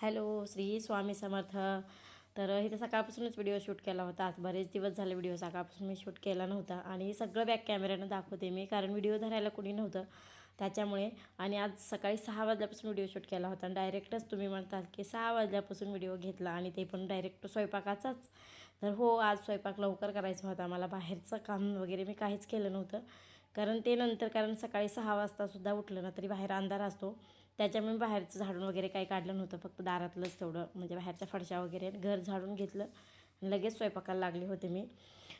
Hello, Shri Swami Samarth. तर इथे सकाळपासूनच व्हिडिओ शूट केला होता. आज बरेच दिवस झाले व्हिडिओ सकाळपासून मी शूट केला नव्हता आणि सगळं बॅक कॅमेऱ्यानं दाखवते मी, कारण व्हिडिओ धरायला कोणी नव्हतं त्याच्यामुळे. आणि आज सकाळी 6 वाजल्यापासून व्हिडिओ शूट केला होता आणि डायरेक्टच तुम्ही म्हणताल की 6 वाजल्यापासून व्हिडिओ घेतला आणि ते पण डायरेक्ट स्वयंपाकाचाच. तर हो, आज स्वयंपाक लवकर करायचा होता मला. बाहेरचं काम वगैरे मी काहीच केलं नव्हतं, कारण सकाळी 6 वाजतासुद्धा उठलं ना तरी बाहेर अंधार असतो. त्याच्यामुळे बाहेरचं झाडून वगैरे काही काढलं नव्हतं, फक्त दारातलंच तेवढं, म्हणजे बाहेरच्या फरशा वगैरे घर झाडून घेतलं आणि लगेच स्वयंपाकाला लागले होते मी.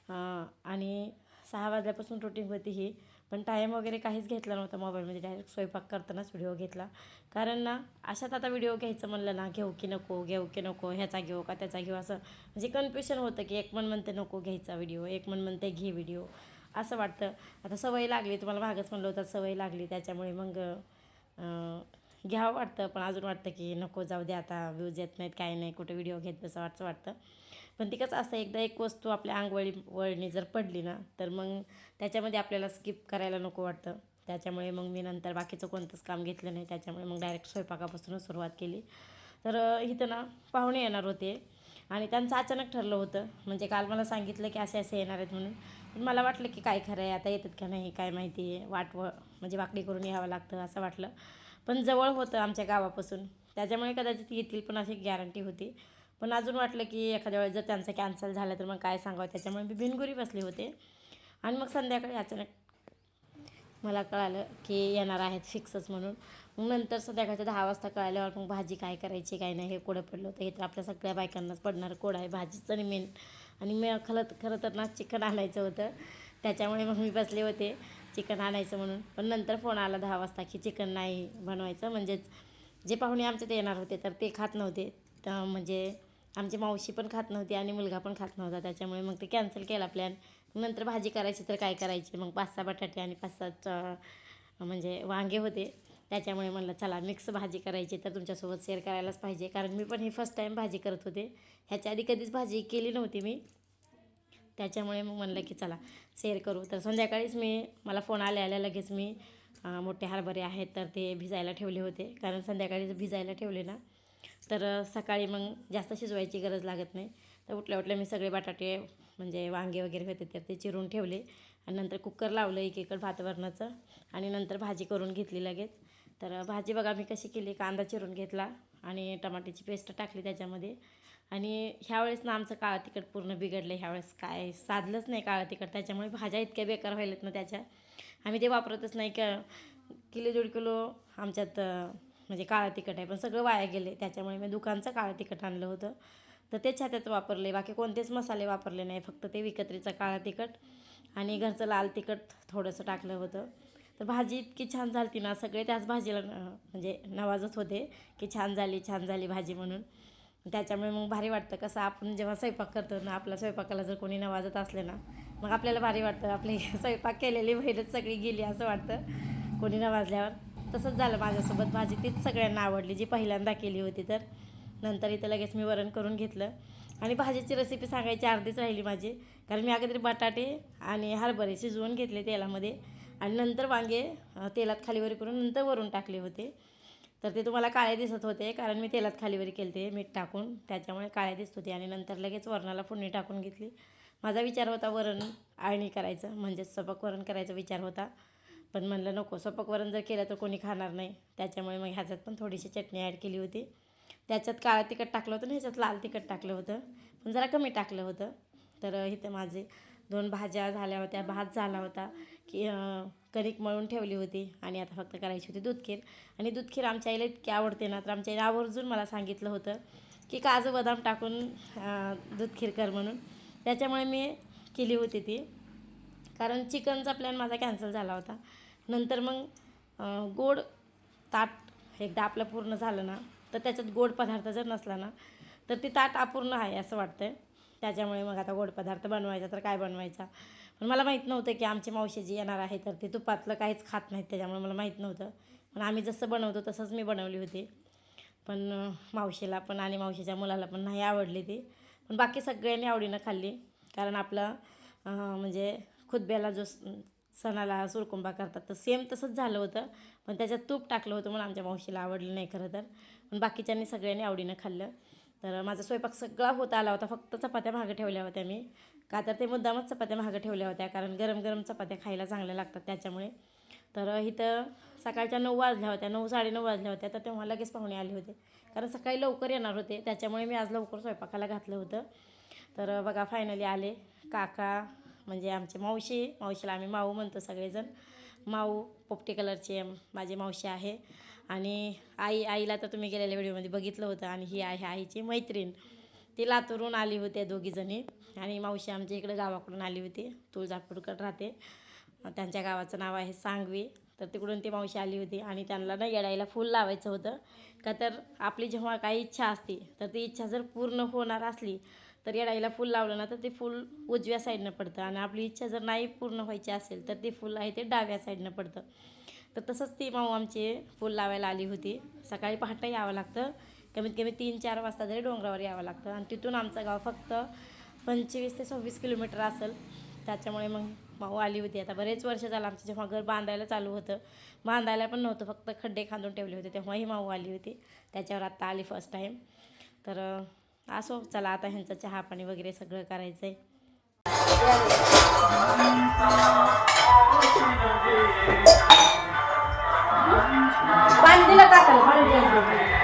आणि 6 वाजल्यापासून रुटीन होती ही, पण टाईम वगैरे काहीच घेतला नव्हता मोबाईलमध्ये. डायरेक्ट स्वयंपाक करतानाच व्हिडिओ घेतला. कारण ना अशात आता व्हिडिओ घ्यायचं म्हणलं ना, घेऊ की नको, ह्याचा घेऊ का त्याचा घेऊ, असं म्हणजे कन्फ्युजन होतं की एक मन म्हणते नको घ्यायचा व्हिडिओ, एक मन म्हणते घे व्हिडिओ, असं वाटतं. आता सवय लागली, तुम्हाला मागच म्हणलं होतं सवय लागली, त्याच्यामुळे मग घ्यावं वाटतं. पण अजून वाटतं की नको, जाऊ दे आता, व्ह्यूज येत नाहीत, काही नाही, कुठं व्हिडिओ घेत बसं वाटतं. पण ती कसं असतं, एकदा एक वस्तू आपल्या वळणी जर पडली ना तर मग त्याच्यामध्ये आपल्याला स्किप करायला नको वाटतं. त्याच्यामुळे मग मी नंतर बाकीचं कोणतंच काम घेतलं नाही. त्याच्यामुळे मग डायरेक्ट स्वयंपाकापासूनच सुरुवात केली. तर इथं ना पाहुणे येणार होते आणि त्यांचं अचानक ठरलं होतं. म्हणजे काल मला सांगितलं की असे असे येणार आहेत म्हणून. पण मला वाटलं की काय खरं आहे, आता येतात का नाही काय माहिती, म्हणजे वाकडी करून यावं लागतं असं वाटलं. पण जवळ होतं आमच्या गावापासून, त्याच्यामुळे कदाचित येतील पण अशी गॅरंटी होती. पण अजून वाटलं की एखाद्या वेळेस जर त्यांचं कॅन्सल झालं तर मग काय सांगावं, त्याच्यामुळे मी बिनगुरी बसले होते. आणि मग संध्याकाळी अचानक मला कळालं की येणार आहेत फिक्सच म्हणून. मग नंतर संध्याकाळच्या 10 वाजता कळाल्यावर मग भाजी काय करायची काय नाही हे कोडं पडलं होतं. हे तर आपल्या सगळ्या बायकांनाच पडणारं कोड आहे भाजीचं. आणि मेन आणि मी खरं तर ना चिकन आणायचं होतं, त्याच्यामुळे मग मी बसले होते चिकन आणायचं म्हणून. पण नंतर फोन आला 10 वाजता की चिकन नाही बनवायचं. म्हणजेच जे पाहुणे आमच्यात येणार होते तर ते खात नव्हते, तर म्हणजे आमची मावशी पण खात नव्हती आणि मुलगा पण खात नव्हता. त्याच्यामुळे मग ते कॅन्सल केला प्लॅन. नंतर भाजी करायची तर काय करायची, मग 5-6 बटाटे आणि 5-7 म्हणजे वांगे होते. त्याच्यामुळे म्हणलं चला मिक्स भाजी करायची तर तुमच्यासोबत शेअर करायलाच पाहिजे, कारण मी पण ही फर्स्ट टाईम भाजी करत होते. ह्याच्या आधी कधीच भाजी केली नव्हती मी, त्याच्यामुळे मग म्हणलं की चला शेअर करू. तर संध्याकाळीच मला फोन आल्या लगेच मी मोठे हरभरे आहेत तर ते भिजायला ठेवले होते, कारण संध्याकाळी भिजायला ठेवले ना तर सकाळी मग जास्त शिजवायची गरज लागत नाही. तर उठल्या मी सगळे बटाटे म्हणजे वांगे वगैरे होते तर ते चिरून ठेवले आणि नंतर कुकर लावलं एकीकडं भात वरणाचं आणि नंतर भाजी करून घेतली लगेच. तर भाजी बघा मी कशी केली, कांदा चिरून घेतला आणि टमाट्याची पेस्ट टाकली त्याच्यामध्ये. आणि ह्यावेळेस ना आमचं काळं तिखट पूर्ण बिघडलं, ह्यावेळेस काय साधलंच नाही काळं तिखट, त्याच्यामुळे भाज्या इतक्या बेकार व्हायल्यात ना त्याच्या, आम्ही ते वापरतच नाही. किलो 1.5 किलो आमच्यात म्हणजे काळं तिखट आहे, पण सगळं वाया गेले. त्याच्यामुळे मी दुकानचं काळं तिखट आणलं होतं तर तेच ह्याच्यात वापरले, बाकी कोणतेच मसाले वापरले नाही, फक्त ते विकत्रीचं काळं तिखट आणि घरचं लाल तिखट थोडंसं टाकलं होतं. तर भाजी इतकी छान झाली ना, सगळे त्याच भाजीला म्हणजे नवाजत होते की छान झाली भाजी म्हणून. त्याच्यामुळे मग भारी वाटतं. कसं आपण जेव्हा स्वयंपाक करतो ना, आपल्या स्वयंपाकाला जर कोणी नवाजत असले ना मग आपल्याला भारी वाटतं, आपली स्वयंपाक केलेली बहिरच सगळी गेली असं वाटतं कोणी नवाजल्यावर. तसंच झालं माझ्यासोबत. भाजी तीच सगळ्यांना आवडली जी पहिल्यांदा केली होती. तर नंतर इथं लगेच मी वरण करून घेतलं आणि भाजीची रेसिपी सांगायची अर्धीच राहिली माझी, कारण मी अगोदर बटाटे आणि हरभरे शिजवून घेतले तेलामध्ये आणि नंतर वांगे तेलात खालीवरी करून नंतर वरून टाकले होते. तर ते तुम्हाला काळे दिसत होते, कारण मी तेलात खालीवरी केले मीठ टाकून, त्याच्यामुळे काळे दिसत होते. आणि नंतर लगेच वरणाला फोडणी टाकून घेतली. माझा विचार होता वरण आळणी करायचं, म्हणजेच सपक वरण करायचा विचार होता, पण म्हणलं नको, सपक वरण जर केलं तर कोणी खाणार नाही. त्याच्यामुळे मग ह्याच्यात पण थोडीशी चटणी ॲड केली होती. त्याच्यात काळं तिखट टाकलं होतं आणि ह्याच्यात लाल तिखट टाकलं होतं, पण जरा कमी टाकलं होतं. तर इथे माझे 2 भाज्या झाल्या होत्या, भात झाला होता की कणिक मळून ठेवली होती आणि आता फक्त करायची होती दूधखीर. आणि दूधखीर आमच्या आईला इतकी आवडते ना, तर आमच्या आईने आवर्जून मला सांगितलं होतं की काजू बदाम टाकून दूधखीर कर म्हणून. त्याच्यामुळे मी केली होती ती, कारण चिकनचा प्लॅन माझा कॅन्सल झाला होता. नंतर मग गोड ताट एकदा आपलं पूर्ण झालं ना तर त्याच्यात गोड पदार्थ जर नसला ना तर ती ताट अपूर्ण आहे असं वाटतं. त्याच्यामुळे मग आता गोड पदार्थ बनवायचा तर काय बनवायचा. पण मला माहीत नव्हतं की आमची मावशी जी येणार आहे तर ती तुपातलं काहीच खात नाहीत, त्याच्यामुळे मला माहीत नव्हतं. पण आम्ही जसं बनवतो तसंच मी बनवली होती. पण मावशीला पण आणि मावशीच्या मुलाला पण नाही आवडली ती, पण बाकी सगळ्यांनी आवडीनं खाल्ली. कारण आपलं म्हणजे खुतब्याला जो सणाला सुरकुंबा करतात, तर सेम तसंच झालं होतं. पण त्याच्यात तूप टाकलं होतं म्हणून आमच्या मावशीला आवडलं नाही खरं तर. पण बाकीच्यांनी सगळ्यांनी आवडीनं खाल्लं. तर माझा स्वयंपाक सगळा होत आला होता, फक्त चपात्या मागं ठेवल्या होत्या मी. का तर ते मुद्दामच चपात्या मागं ठेवल्या होत्या, कारण गरम गरम चपात्या खायला चांगल्या लागतात त्याच्यामुळे. तर इथं सकाळच्या 9 वाजल्या होत्या, 9 साडेनऊ वाजल्या होत्या, तर तेव्हा लगेच पाहुणे आले होते. कारण सकाळी लवकर येणार होते, त्याच्यामुळे मी आज लवकर स्वयंपाकाला घातलं होतं. तर बघा फायनली आले काका, म्हणजे आमची मावशीला आम्ही माऊ म्हणतो सगळेजण. माऊ पोपटी कलरची माझी मावशी आहे. आणि आईला तर तुम्ही गेलेल्या व्हिडिओमध्ये बघितलं होतं. आणि ही आहे आईची मैत्रीण, ती लातूरून आली होती दोघीजणी. आणि मावशी आमच्या इकडं गावाकडून आली होती, तुळजापूरकडे राहते. त्यांच्या गावाचं नाव आहे सांगवी. तर तिकडून ती मावशी आली होती आणि त्यांना ना येडायला फूल लावायचं होतं. का तर आपली जेव्हा काही इच्छा असते, तर ती इच्छा जर पूर्ण होणार असली तर येडाईला फूल लावलं ना तर ते फूल उजव्या साईडनं पडतं. आणि आपली इच्छा जर नाही पूर्ण व्हायची असेल तर ते फूल आहे ते डाव्या साईडनं पडतं. तर तसंच ती माऊ आमची फूल लावायला आली होती. सकाळी पहाटे यावं लागतं, कमीत कमी 3-4 वाजता तरी डोंगरावर यावं लागतं. आणि तिथून आमचं गाव फक्त 25 ते 26 किलोमीटर असेल. त्याच्यामुळे मग माऊ आली होती. आता बरेच वर्ष झालं आमचं जेव्हा घर बांधायला चालू होतं, बांधायला पण नव्हतं, फक्त खड्डे खांदून ठेवले होते, तेव्हाही माऊ आली होती. त्याच्यावर आत्ता आली फर्स्ट टाईम. तर असो, चला आता ह्यांचं चहा पाणी वगैरे सगळं करायचं आहे. पाणी दिलं टाकायला.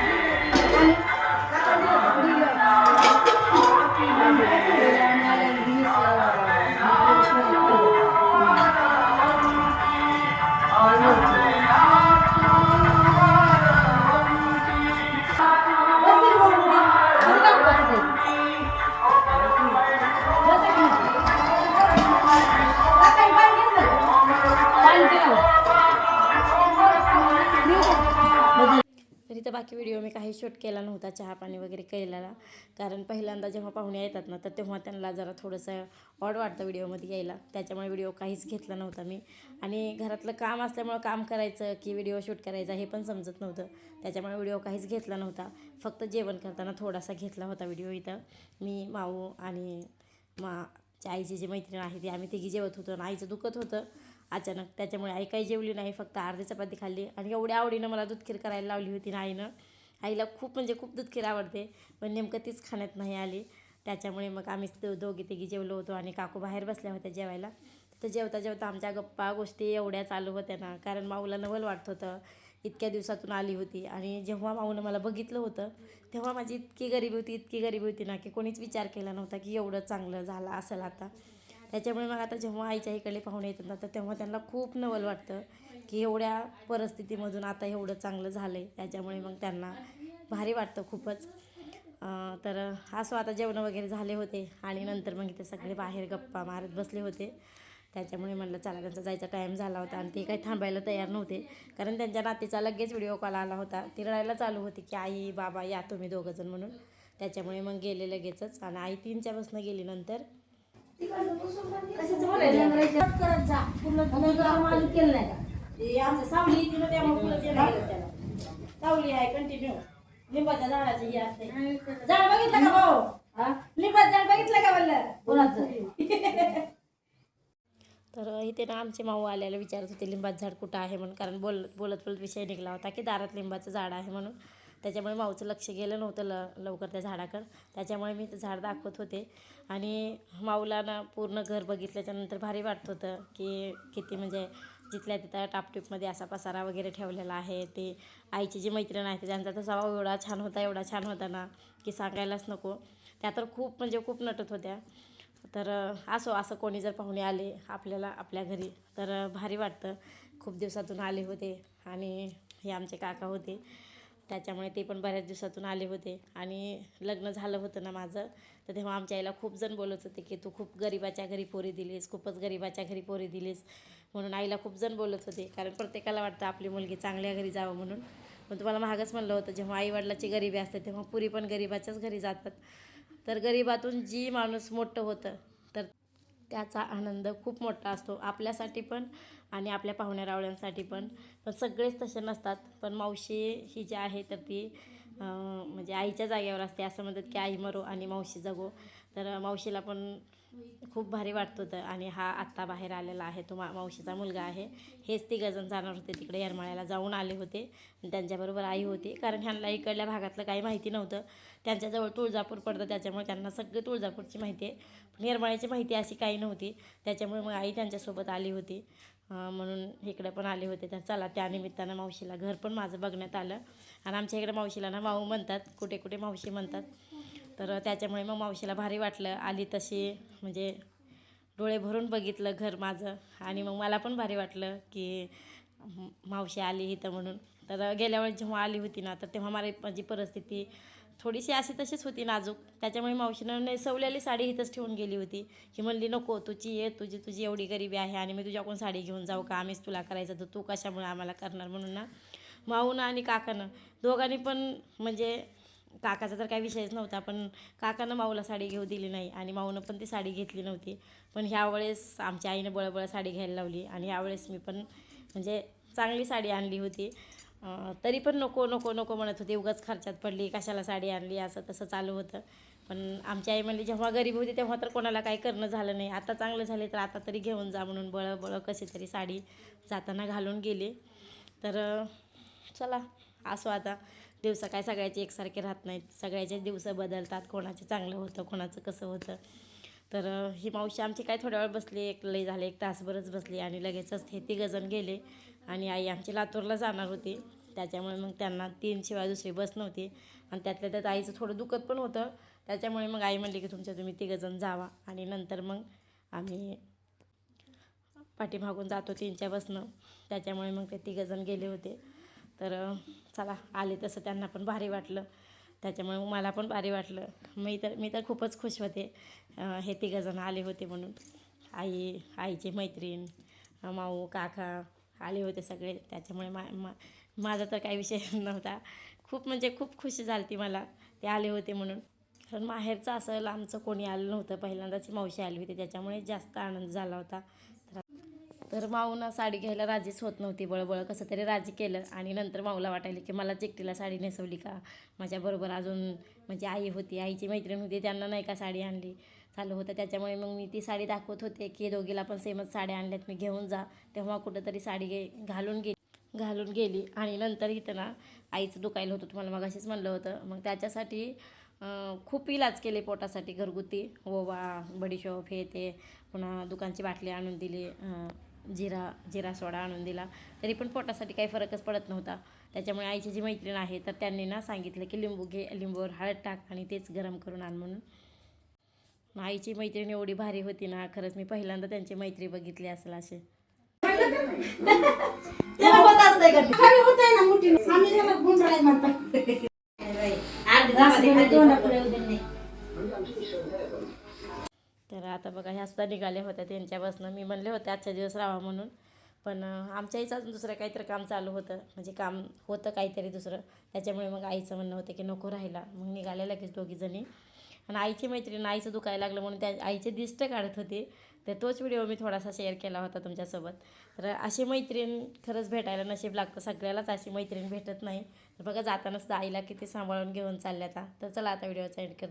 तर इथं बाकी व्हिडिओ मी काही शूट केला नव्हता चहा पाणी वगैरे केलेला. कारण पहिल्यांदा जेव्हा पाहुणे येतात ना, तर तेव्हा त्यांना जरा थोडंसं ऑड वाटतं व्हिडिओमध्ये यायला. त्याच्यामुळे व्हिडिओ काहीच घेतला नव्हता मी. आणि घरातलं काम असल्यामुळं काम करायचं की व्हिडिओ शूट करायचा हे पण समजत नव्हतं. त्याच्यामुळे व्हिडिओ काहीच घेतला नव्हता. फक्त जेवण करताना थोडासा घेतला होता व्हिडिओ. इथं मी, माऊ आणि आईची जी मैत्रीण आहे ती, आम्ही तिघी जेवत होतो. आणि आईचं दुखत होतं अचानक, त्याच्यामुळे आई काही जेवली नाही, फक्त अर्धी चपाती खाल्ली. आणि एवढ्या आवडीनं मला दूधखीर करायला लावली होती ना आईनं. आईला खूप म्हणजे खूप दूधखीर आवडते, पण नेमकं तीच खाण्यात नाही आली. त्याच्यामुळे मग आम्हीच दोघी तिघी जेवलो होतो. आणि काकू बाहेर बसल्या होत्या जेवायला. तर जेवता जेवता आमच्या गप्पा गोष्टी एवढ्या चालू होत्या ना, कारण माऊला नवल वाटत होतं, इतक्या दिवसातून आली होती. आणि जेव्हा माऊनं मला बघितलं होतं तेव्हा माझी इतकी गरीबी होती ना, की कोणीच विचार केला नव्हता की एवढं चांगलं झालं असेल आता. त्याच्यामुळे मग आता जेव्हा आईच्या इकडले पाहुणे येतात ना, तर तेव्हा त्यांना खूप नवल वाटतं की एवढ्या परिस्थितीमधून आता एवढं चांगलं झालं आहे. त्याच्यामुळे मग त्यांना भारी वाटतं खूपच. तर असं आता जेवणं वगैरे झाले होते. आणि नंतर मग इथे सगळे बाहेर गप्पा मारत बसले होते. त्याच्यामुळे म्हणलं चला, त्यांचा जायचा टाईम झाला होता आणि ते काही थांबायला तयार नव्हते. कारण त्यांच्या नातीचा लगेच व्हिडिओ कॉल आला होता. ती रडायला चालू होती की आई बाबा या तुम्ही दोघंजण म्हणून. त्याच्यामुळे मग गेले लगेचच. आणि आई 3च्या बसनं गेली नंतर. सावली आहे कंटिन्यू, लिंबाच्या झाडाची ही असते. झाड बघितलं का भाऊ? लिंबाचं झाड बघितलं का म्हणलं? तर इथे ना आमचे माऊ आल्याला विचारत होते लिंबाचं झाड कुठं आहे म्हणून. कारण बोलत बोलत विषय निघाला होता की दारात लिंबाचं झाड आहे म्हणून. त्याच्यामुळे माऊचं लक्ष गेलं नव्हतं लवकर त्या झाडाकडं. त्याच्यामुळे मी ते झाड दाखवत होते. आणि माऊला ना पूर्ण घर बघितल्याच्यानंतर भारी वाटत होतं की किती म्हणजे जिथल्या तिथं टापटीपमध्ये असा पसारा वगैरे ठेवलेला आहे. ते आईची जी मैत्रीण आहे त्यांचा तर स्वभाव एवढा छान होता ना की सांगायलाच नको. त्या तर खूप म्हणजे खूप नटत होत्या. तर असं कोणी जर पाहुणे आले आपल्या घरी तर भारी वाटतं. खूप दिवसातून आले होते. आणि हे आमचे काका होते, त्याच्यामुळे ते पण बऱ्याच दिवसातून आले होते. आणि लग्न झालं होतं ना माझं, तर तेव्हा आमच्या आईला खूप जण बोलत होते की तू खूप गरिबाच्या घरी पोरी दिलीस, खूपच गरिबाच्या घरी पोरी दिलीस म्हणून. आईला खूप जण बोलत होते, कारण प्रत्येकाला वाटतं आपली मुलगी चांगल्या घरी जावं म्हणून. पण तुम्हाला मागच म्हणलं होतं, जेव्हा आईवडिलाची गरिबी असते तेव्हा पुरी पण गरिबाच्याच घरी जातात. तर गरिबातून जी माणूस मोठं होतं तर त्याचा आनंद खूप मोठा असतो, आपल्यासाठी पण आणि आपल्या पाहुण्या रावळ्यांसाठी पण. पण सगळेच तसे नसतात. पण मावशी ही जी आहे तर ती म्हणजे आईच्या जागेवर असते. असं म्हणतात की आई मरो आणि मावशी जगो. तर मावशीला पण खूप भारी वाटत होतं. आणि हा आत्ता बाहेर आलेला आहे, तो मावशीचा मुलगा आहे. हेच तिघंजण जाणार होते तिकडे येरमाळ्याला, जाऊन आले होते. त्यांच्याबरोबर आई होती, कारण ह्यांना इकडल्या भागातलं काही माहिती नव्हतं. त्यांच्याजवळ तुळजापूर पडतं, त्याच्यामुळे त्यांना सगळं तुळजापूरची माहिती आहे, पण येरमाळ्याची माहिती अशी काही नव्हती. त्याच्यामुळे मग आई त्यांच्यासोबत आली होती. म्हणून इकडे पण आले होते. तर चला, त्यानिमित्तानं मावशीला घर पण माझं बघण्यात आलं. आणि आमच्या इकडे मावशीला ना माऊ म्हणतात, कुठे कुठे मावशी म्हणतात. तर त्याच्यामुळे मग मावशीला भारी वाटलं. आली तशी म्हणजे डोळे भरून बघितलं घर माझं. आणि मग मला पण भारी वाटलं की मावशी आली इथं म्हणून. तर गेल्या वेळेस जेव्हा आली होती ना, तर तेव्हा माझी परिस्थिती थोडीशी अशी तशीच होती, नाजूक. त्याच्यामुळे मावशीनं नेसवलेली साडी इथंच ठेवून गेली होती, की म्हणली नको, तुझी ये, तुझी एवढी गरिबी आहे आणि मी तुझ्याकडून साडी घेऊन जाऊ का? आम्हीच तुला करायचं, तर तू कशामुळे आम्हाला करणार? म्हणून ना माऊनं आणि काकानं दोघांनी पण, म्हणजे काकाचा तर काही विषयच नव्हता, पण काकानं माऊला साडी घेऊ दिली नाही आणि माऊनं पण ती साडी घेतली नव्हती. पण ह्यावेळेस आमच्या आईनं बळबळ साडी घ्यायला लावली आणि ह्यावेळेस मी पण म्हणजे चांगली साडी आणली होती. तरी पण नको नको नको म्हणत होती, उगाच खर्चात पडली, कशाला साडी आणली, असं तसं चालू होतं. पण आमची आई म्हणली जेव्हा गरीब होती तेव्हा तर कोणाला काही करणं झालं नाही, आता चांगलं झाले तर आता तरी घेऊन जा, म्हणून बळं कशी तरी साडी जाताना घालून गेली. तर चला, असो आता. दिवस काय सगळ्याचे एकसारखे राहत नाहीत, सगळ्याचे दिवस बदलतात, कोणाचे चांगलं होतं, कोणाचं कसं होतं. तर ही मावशी आमची काय थोड्या वेळ बसली, एक लई झाले, एक तासभरच बसली आणि लगेचच हे तिघंजण गेले. आणि आई आमची लातूरला जाणार होती, त्याच्यामुळे मग त्यांना 3 शिवाय दुसरी बस नव्हती. आणि त्यातल्या त्यात आईचं थोडं दुखत पण होतं, त्याच्यामुळे मग आई म्हणली की तुम्ही तिघंजण जावा आणि नंतर मग आम्ही पाठीमागून जातो 3च्या बसनं. त्याच्यामुळे मग ते तिघंजण गेले होते. तर चला, आले तसं त्यांना पण भारी वाटलं, त्याच्यामुळे मग मला पण भारी वाटलं. मी तर खूपच खुश होते हे तिघंजण आले होते म्हणून. आईची मैत्रीण, माऊ, काका आले होते सगळे, त्याच्यामुळे माझा तर काही विषय नव्हता. खूप म्हणजे खूप खुशी झाली ती मला, ते आले होते म्हणून. कारण माहेरचं असं लांबचं कोणी आलं नव्हतं, पहिल्यांदाची मावशी आली होती, त्याच्यामुळे जास्त आनंद झाला होता. तर माऊनं साडी घ्यायला राजीच होत नव्हती, बळबळ कसं तरी राजी केलं. आणि नंतर माऊला वाटायला की मला चिकटीला साडी नेसवली का, माझ्याबरोबर अजून म्हणजे आई होती, आईची मैत्रीण होती, त्यांना नाही का साडी आणली, चालू होतं. त्याच्यामुळे मग मी ती साडी दाखवत होते की दोघीला पण सेमच साड्या आणल्यात, मी घेऊन जा. तेव्हा कुठंतरी साडी घालून गेली. आणि नंतर इथं ना आईचं दुखायला होतं, तुम्हाला मगाशीच म्हणलं होतं. मग त्याच्यासाठी खूप इलाज केले पोटासाठी, घरगुती ओवा, बडीशोप, हे ते, पुन्हा दुकानची बाटली आणून दिली, जिरा सोडा आणून दिला, तरी पण पोटासाठी काही फरकच पडत नव्हता. त्याच्यामुळे आईची जी मैत्रीण आहे तर त्यांनी ना सांगितलं की लिंबूवर हळद टाक आणि तेच गरम करून आण म्हणून. आईची मैत्रीण एवढी भारी होती ना, खरंच मी पहिल्यांदा त्यांची मैत्री बघितली असेल असे. तर आता बघा, ह्या सुद्धा निघाल्या होत्या त्यांच्या बसनं. मी म्हणले होते आजच्या दिवस राहा म्हणून, पण आमच्या आईचं अजून दुसरं काहीतरी काम चालू होतं, म्हणजे काम होतं काहीतरी दुसरं. त्याच्यामुळे मग आईचं म्हणणं होतं की नको राहिला, मग निघाल्या लगेच दोघीजणी. आणि आईची मैत्रीण, आईचं दुखायला लागलं म्हणून त्या आईचे दिष्ट काढत होते, तर तोच व्हिडिओ मी थोडासा शेअर केला होता तुमच्यासोबत. तर अशी मैत्रीण खरंच भेटायला नशीब लागतं, सगळ्यालाच अशी मैत्रीण भेटत नाही. तर बघा, जाताना सुद्धा आईला किती सांभाळून घेऊन चालल्या आता. तर चला, आता व्हिडिओचा एंड करते.